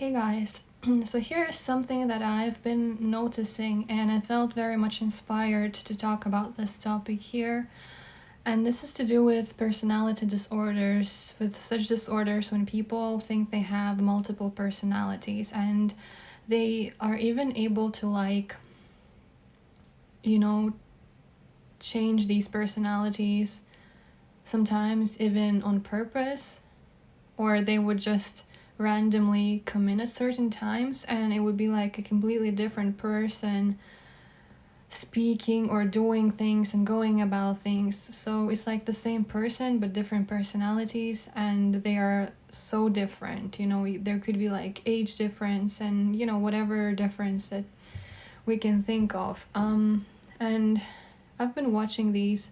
Hey guys, so here is something that I've been noticing and I felt very much inspired to talk about this topic here. And this is to do with personality disorders, with such disorders when people think they have multiple personalities and they are even able to change these personalities, sometimes even on purpose, or they would just randomly come in at certain times and it would be like a completely different person speaking or doing things and going about things. So it's like the same person but different personalities, and they are so different. There could be like age difference and whatever difference that we can think of. And I've been watching these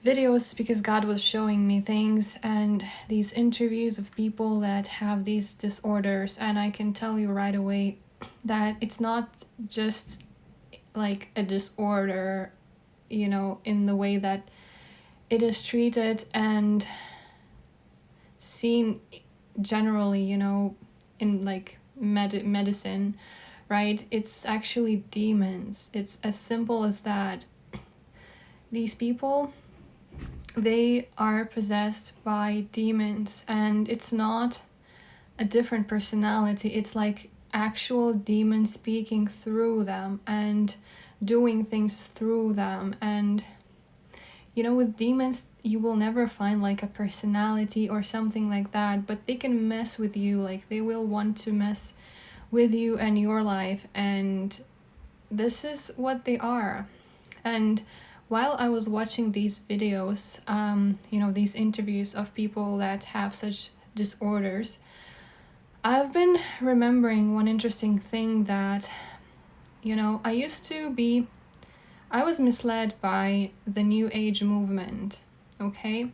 videos because God was showing me things and these interviews of people that have these disorders, and I can tell you right away that it's not just like a disorder, in the way that it is treated and seen generally, in like medicine, right? It's actually demons. It's as simple as that. These people, they are possessed by demons, and it's not a different personality. It's like actual demons speaking through them and doing things through them. And with demons you will never find like a personality or something like that, but they can mess with you. Like they will want to mess with you and your life, and this is what they are. And while I was watching these videos, these interviews of people that have such disorders, I've been remembering one interesting thing that, I was misled by the New Age movement, okay?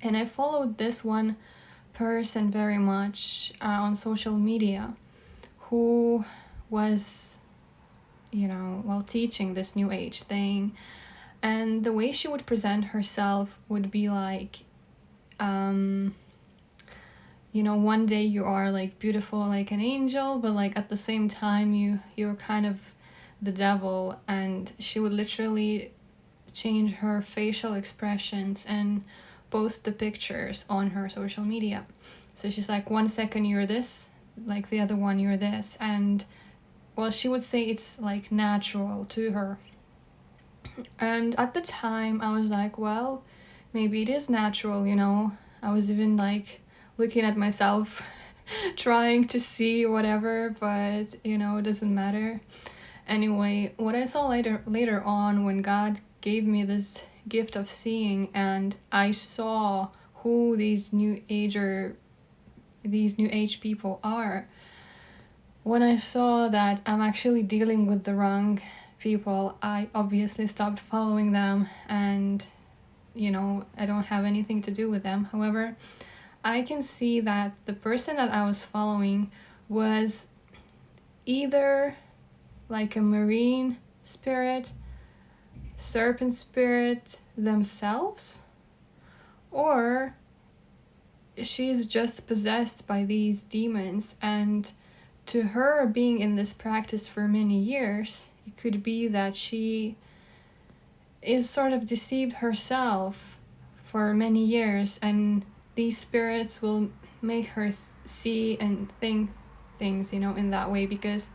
And I followed this one person very much on social media who was, teaching this New Age thing. And the way she would present herself would be like, one day you are like beautiful like an angel, but like at the same time you're kind of the devil. And she would literally change her facial expressions and post the pictures on her social media. So she's like, 1 second you're this, like the other one you're this. And well, she would say it's like natural to her. And at the time I was like, well, maybe it is natural. I was even like looking at myself trying to see whatever, but it doesn't matter. Anyway, what I saw later on, when God gave me this gift of seeing and I saw who these new age people are, when I saw that I'm actually dealing with the wrong people, I obviously stopped following them, and I don't have anything to do with them. However, I can see that the person that I was following was either like a marine spirit, serpent spirit themselves, or she's just possessed by these demons. And to her, being in this practice for many years, it could be that she is sort of deceived herself for many years, and these spirits will make her see and think things, in that way. Because,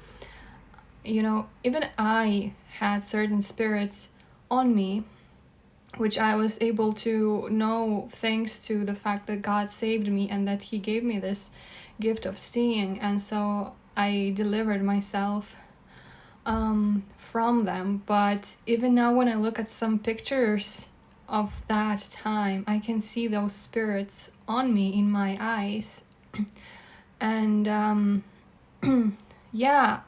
even I had certain spirits on me, which I was able to know thanks to the fact that God saved me and that He gave me this gift of seeing. And so I delivered myself from them. But even now, when I look at some pictures of that time, I can see those spirits on me in my eyes. And yeah,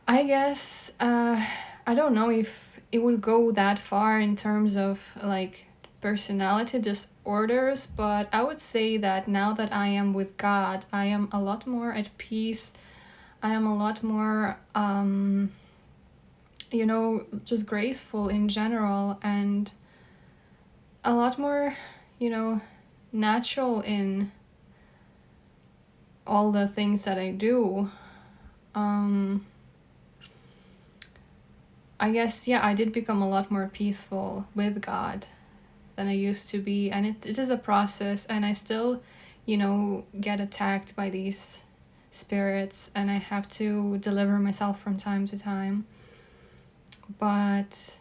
I guess I don't know if it would go that far in terms of like personality disorders, but I would say that now that I am with God, I am a lot more at peace. I am a lot more just graceful in general, and a lot more natural in all the things that I do, I guess, yeah, I did become a lot more peaceful with God than I used to be. And it is a process, and I still, get attacked by these spirits, and I have to deliver myself from time to time. But,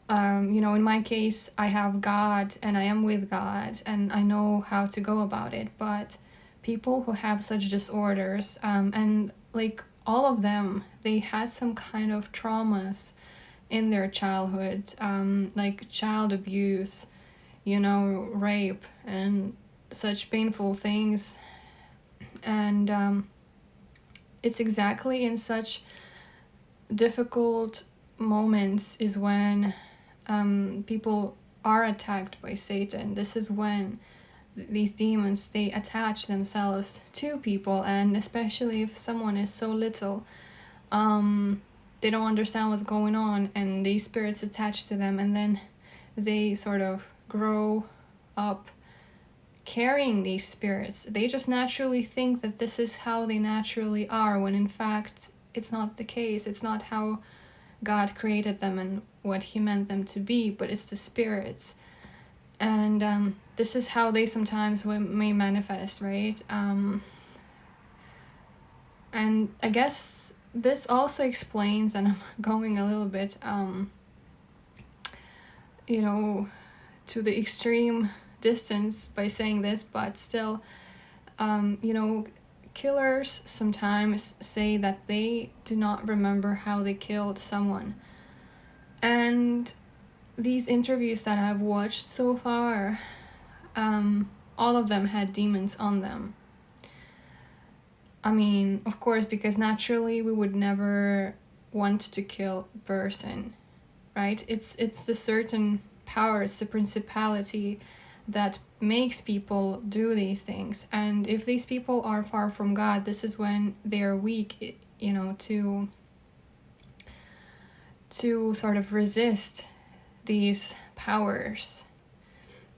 in my case, I have God and I am with God and I know how to go about it. But people who have such disorders, and like all of them, they had some kind of traumas in their childhood, like child abuse, rape, and such painful things. And it's exactly in such difficult moments is when people are attacked by Satan. This is when these demons, they attach themselves to people, and especially if someone is so little, they don't understand what's going on, and these spirits attach to them, and then they sort of grow up carrying these spirits. They just naturally think that this is how they naturally are, when in fact it's not the case. It's not how God created them and what he meant them to be, but it's the spirits. And this is how they sometimes may manifest, right? And I guess this also explains, and I'm going a little bit, to the extreme distance by saying this, but still, killers sometimes say that they do not remember how they killed someone. And these interviews that I've watched so far, all of them had demons on them. I mean, of course, because naturally we would never want to kill a person, right? It's the certain power, it's the principality that makes people do these things. And if these people are far from God, this is when they are weak, to sort of resist these powers.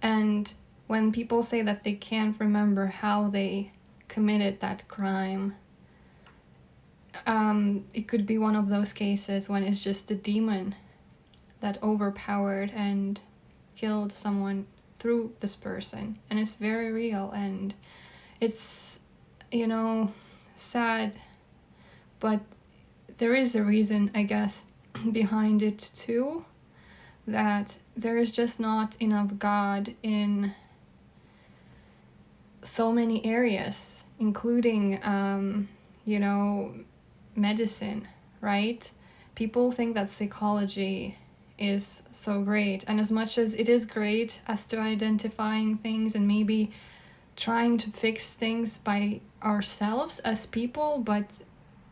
And when people say that they can't remember how they committed that crime, it could be one of those cases when it's just the demon that overpowered and killed someone through this person. And it's very real, and it's, sad, but there is a reason, I guess, behind it too, that there is just not enough God in so many areas, including, medicine, right? People think that psychology is so great, and as much as it is great as to identifying things and maybe trying to fix things by ourselves as people, but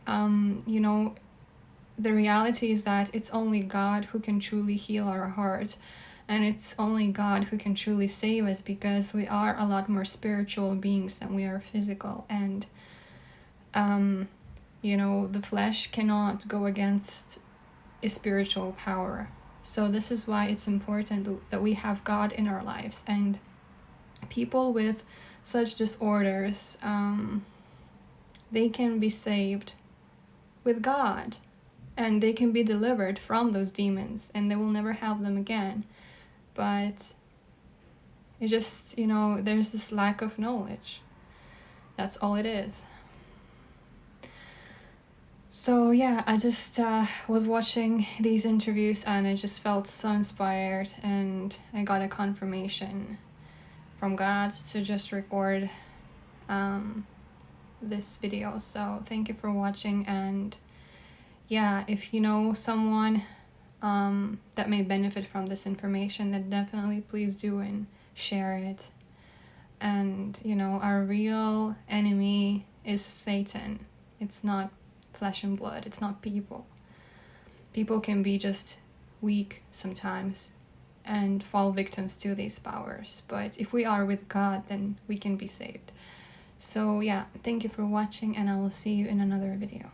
the reality is that it's only God who can truly heal our heart, and it's only God who can truly save us, because we are a lot more spiritual beings than we are physical. And the flesh cannot go against a spiritual power. So this is why it's important that we have God in our lives. And people with such disorders, they can be saved with God, and they can be delivered from those demons, and they will never have them again. But it just, there's this lack of knowledge. That's all it is. So yeah, I just was watching these interviews, and I just felt so inspired, and I got a confirmation from God to just record this video. So thank you for watching, and yeah, if you know someone that may benefit from this information, then definitely please do and share it. And our real enemy is Satan. It's not flesh and blood. It's not people. People can be just weak sometimes and fall victims to these powers, but if we are with God, then we can be saved. So yeah, thank you for watching, and I will see you in another video.